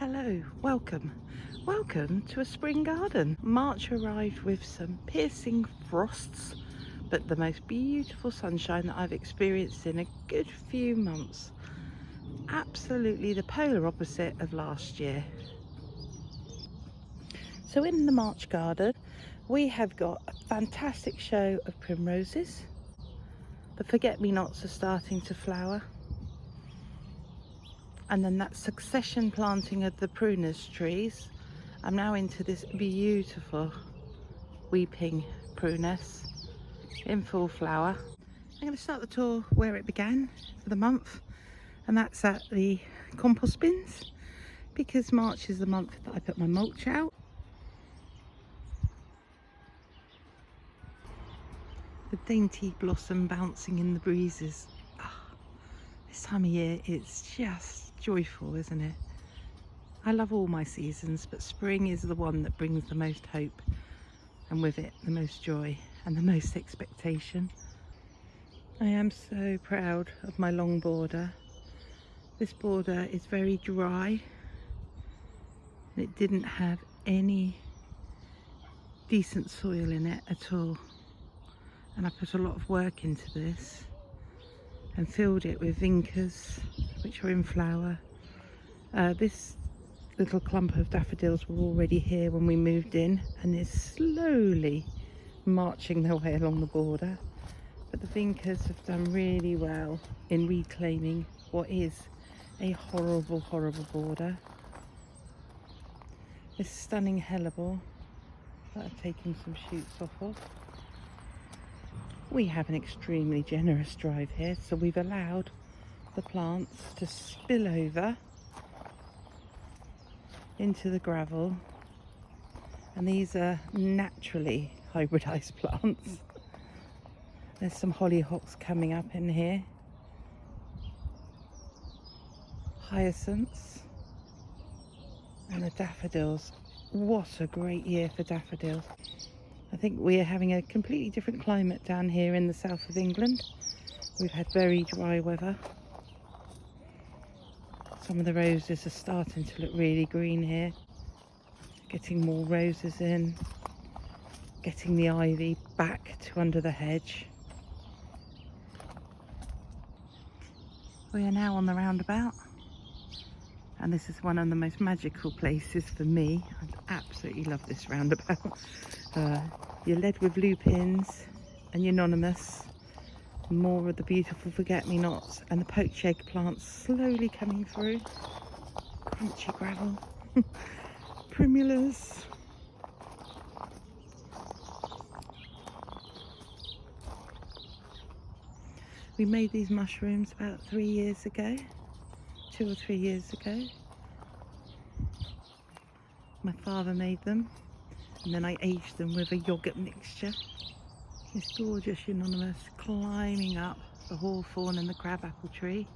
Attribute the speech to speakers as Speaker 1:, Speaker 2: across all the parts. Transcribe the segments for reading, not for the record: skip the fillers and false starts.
Speaker 1: Hello, welcome to a spring garden. March arrived with some piercing frosts, but the most beautiful sunshine that I've experienced in a good few months. Absolutely the polar opposite of last year. So in the March garden we have got a fantastic show of primroses. The forget-me-nots are starting to flower, and then that succession planting of the prunus trees. I'm now into this beautiful weeping prunus in full flower. I'm going to start the tour where it began for the month, and that's at the compost bins, because March is the month that I put my mulch out. The dainty blossom bouncing in the breezes. This time of year it's just joyful, isn't it? I love all my seasons, but spring is the one that brings the most hope, and with it the most joy and the most expectation. I am so proud of my long border. This border is very dry and it didn't have any decent soil in it at all, and I put a lot of work into this and filled it with vincas which are in flower. This little clump of daffodils were already here when we moved in and is slowly marching their way along the border, but the vincas have done really well in reclaiming what is a horrible border. This stunning hellebore that I've taken some shoots off of. We have an extremely generous drive here, so we've allowed the plants to spill over into the gravel, and these are naturally hybridized plants. There's some hollyhocks coming up in here, hyacinths, and the daffodils. What a great year for daffodils. I think we are having a completely different climate down here in the south of England. We've had very dry weather. Some of the roses are starting to look really green here. Getting more roses in. Getting the ivy back to under the hedge. We are now on the roundabout, and this is one of the most magical places for me. I absolutely love this roundabout. You're led with lupins and euonymus, more of the beautiful forget-me-nots, and the poached eggplants slowly coming through. Crunchy gravel, primulas. We made these mushrooms about 3 years ago, 2 or 3 years ago. My father made them, and then I aged them with a yogurt mixture. This gorgeous euonymus climbing up the hawthorn and the crabapple tree,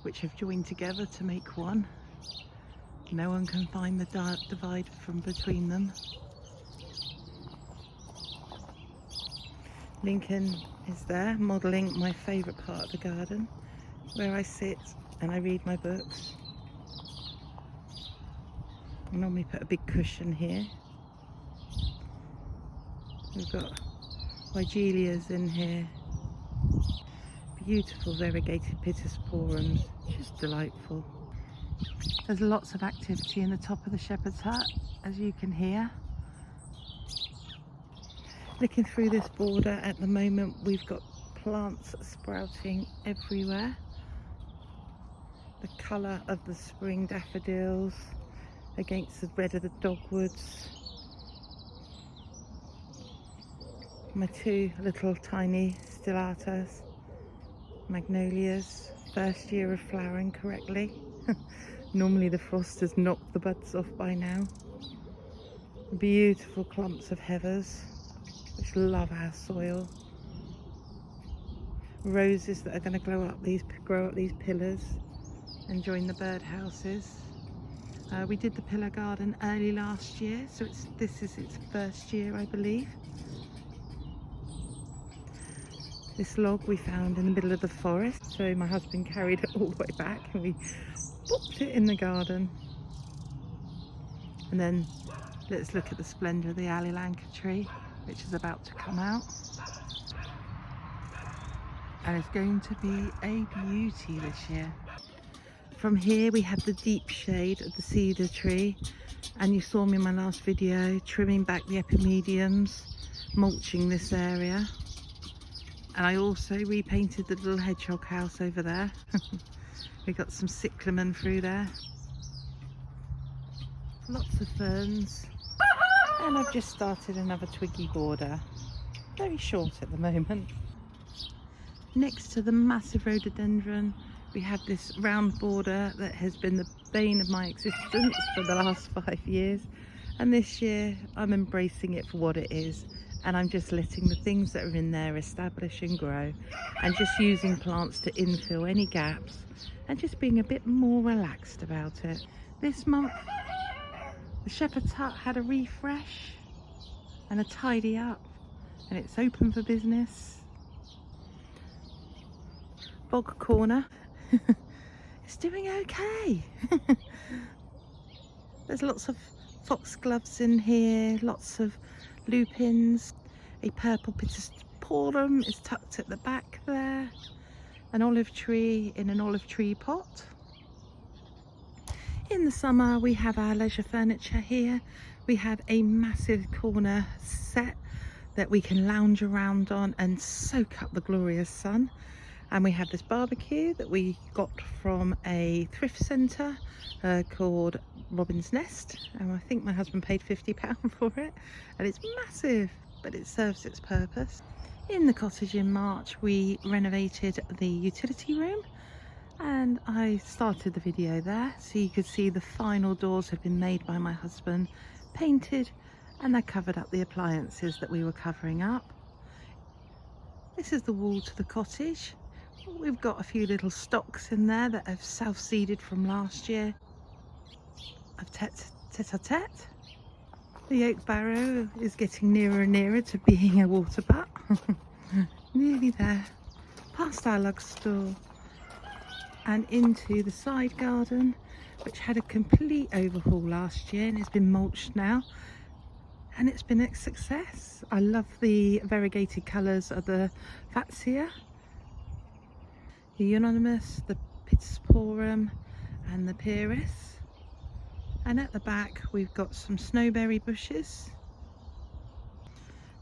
Speaker 1: which have joined together to make one. No one can find the divide from between them. Lincoln is there, modelling my favourite part of the garden, where I sit and I read my books. I normally put a big cushion here. We've got Vigelias in here. Beautiful variegated pittosporums, just delightful. There's lots of activity in the top of the shepherd's hut, as you can hear. Looking through this border at the moment, we've got plants sprouting everywhere. The colour of the spring daffodils against the red of the dogwoods. My 2 little tiny stellatas, magnolias, first year of flowering correctly. Normally the frost has knocked the buds off by now. Beautiful clumps of heathers, which love our soil. Roses that are going to grow up these pillars and join the birdhouses. We did the pillar garden early last year, so this is its first year, I believe. This log we found in the middle of the forest, so my husband carried it all the way back and we popped it in the garden. And then let's look at the splendour of the alilanca tree, which is about to come out. And it's going to be a beauty this year. From here we have the deep shade of the cedar tree, and you saw me in my last video trimming back the epimediums, mulching this area. And I also repainted the little hedgehog house over there. We got some cyclamen through there. Lots of ferns. And I've just started another twiggy border. Very short at the moment. Next to the massive rhododendron, we have this round border that has been the bane of my existence for the last 5 years. And this year I'm embracing it for what it is. And I'm just letting the things that are in there establish and grow, and just using plants to infill any gaps and just being a bit more relaxed about it. This month the shepherd's hut had a refresh and a tidy up, and it's open for business. Bog corner it's doing okay. There's lots of foxgloves in here, lots of lupins. A purple pittosporum is tucked at the back there. An olive tree in an olive tree pot. In the summer we have our leisure furniture here. We have a massive corner set that we can lounge around on and soak up the glorious sun. And we have this barbecue that we got from a thrift centre called Robin's Nest, and I think my husband paid £50 for it, and it's massive, but it serves its purpose. In the cottage in March we renovated the utility room, and I started the video there so you could see the final doors have been made by my husband, painted, and they covered up the appliances that we were covering up. This is the wall to the cottage. We've got a few little stocks in there that have self-seeded from last year. I've tete-a-tete. The oak barrow is getting nearer and nearer to being a water butt. Nearly there. Past our lug store and into the side garden, which had a complete overhaul last year and it's been mulched now. And it's been a success. I love the variegated colours of the Fatsia, the Unanimous, the Pittosporum and the Pyrrhus. And at the back we've got some snowberry bushes.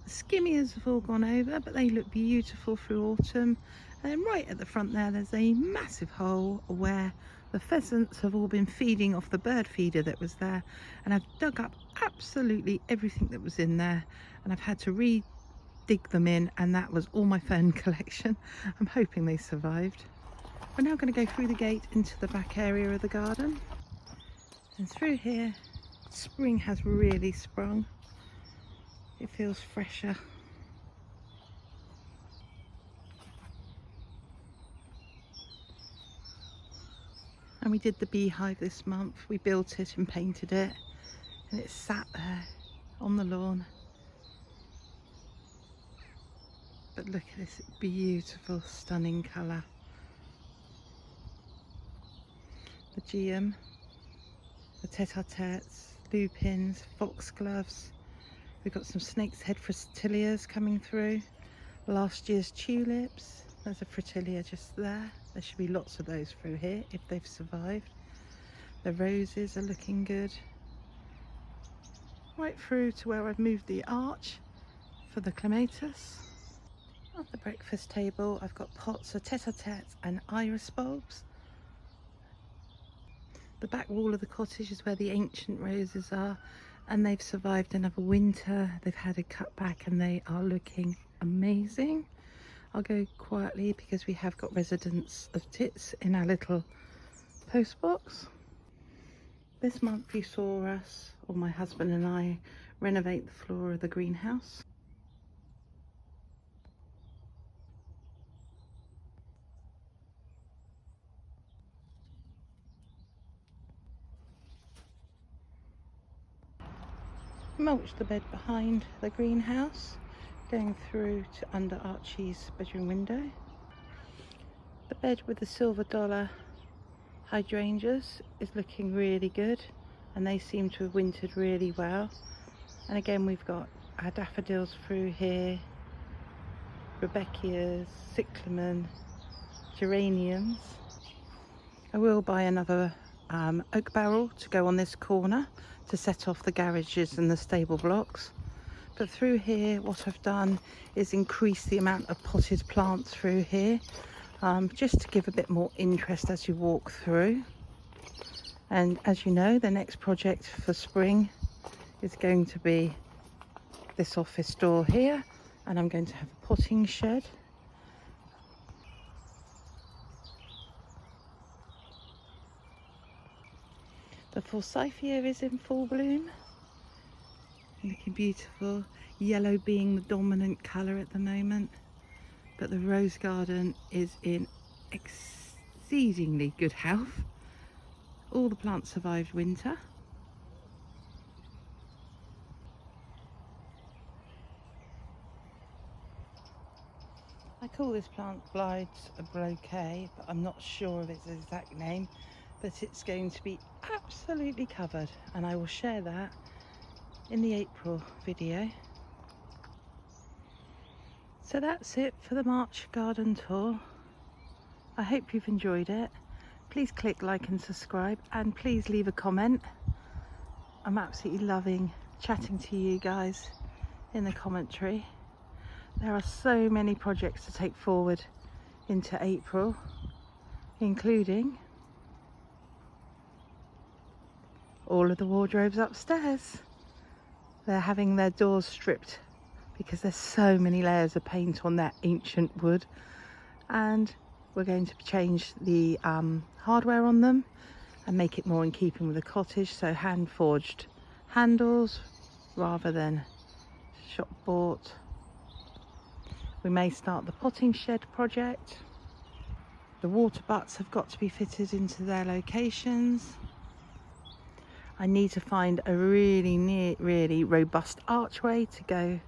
Speaker 1: The skimmias have all gone over, but they look beautiful through autumn. And then right at the front there's a massive hole where the pheasants have all been feeding off the bird feeder that was there, and I've dug up absolutely everything that was in there, and I've had to re-dig them in, and that was all my fern collection. I'm hoping they survived. We're now going to go through the gate into the back area of the garden, and through here spring has really sprung. It feels fresher. And we did the beehive this month. We built it and painted it, and it's sat there on the lawn. But look at this beautiful, stunning colour. The geum, the tete-a-tetes, lupins, foxgloves. We've got some snake's head fritillars coming through. Last year's tulips. There's a fritilia just there. There should be lots of those through here if they've survived. The roses are looking good. Right through to where I've moved the arch for the clematis. At the breakfast table I've got pots of tete-a-tetes and iris bulbs. The back wall of the cottage is where the ancient roses are, and they've survived another winter. They've had a cut back and they are looking amazing. I'll go quietly because we have got residents of tits in our little post box. This month you saw us, or my husband and I, renovate the floor of the greenhouse. Mulch the bed behind the greenhouse, going through to under Archie's bedroom window. The bed with the silver dollar hydrangeas is looking really good. and they seem to have wintered really well. And again, we've got our daffodils through here, Rebecchias, cyclamen, geraniums. I will buy another oak barrel to go on this corner to set off the garages and the stable blocks. But through here, what I've done is increase the amount of potted plants through here, just to give a bit more interest as you walk through. And as you know, the next project for spring is going to be this office door here, and I'm going to have a potting shed. The forsythia is in full bloom, looking beautiful, yellow being the dominant colour at the moment, but the rose garden is in exceedingly good health. All the plants survived winter. I call this plant Glides a bouquet, but I'm not sure of its exact name, but it's going to be absolutely covered, and I will share that in the April video. So that's it for the March garden tour. I hope you've enjoyed it. Please click like and subscribe, and please leave a comment. I'm absolutely loving chatting to you guys in the commentary. There are so many projects to take forward into April, including all of the wardrobes upstairs. They're having their doors stripped because there's so many layers of paint on that ancient wood, and we're going to change the hardware on them and make it more in keeping with the cottage, so hand forged handles rather than shop bought. We may start the potting shed project. The water butts have got to be fitted into their locations. I need to find a really robust archway to go.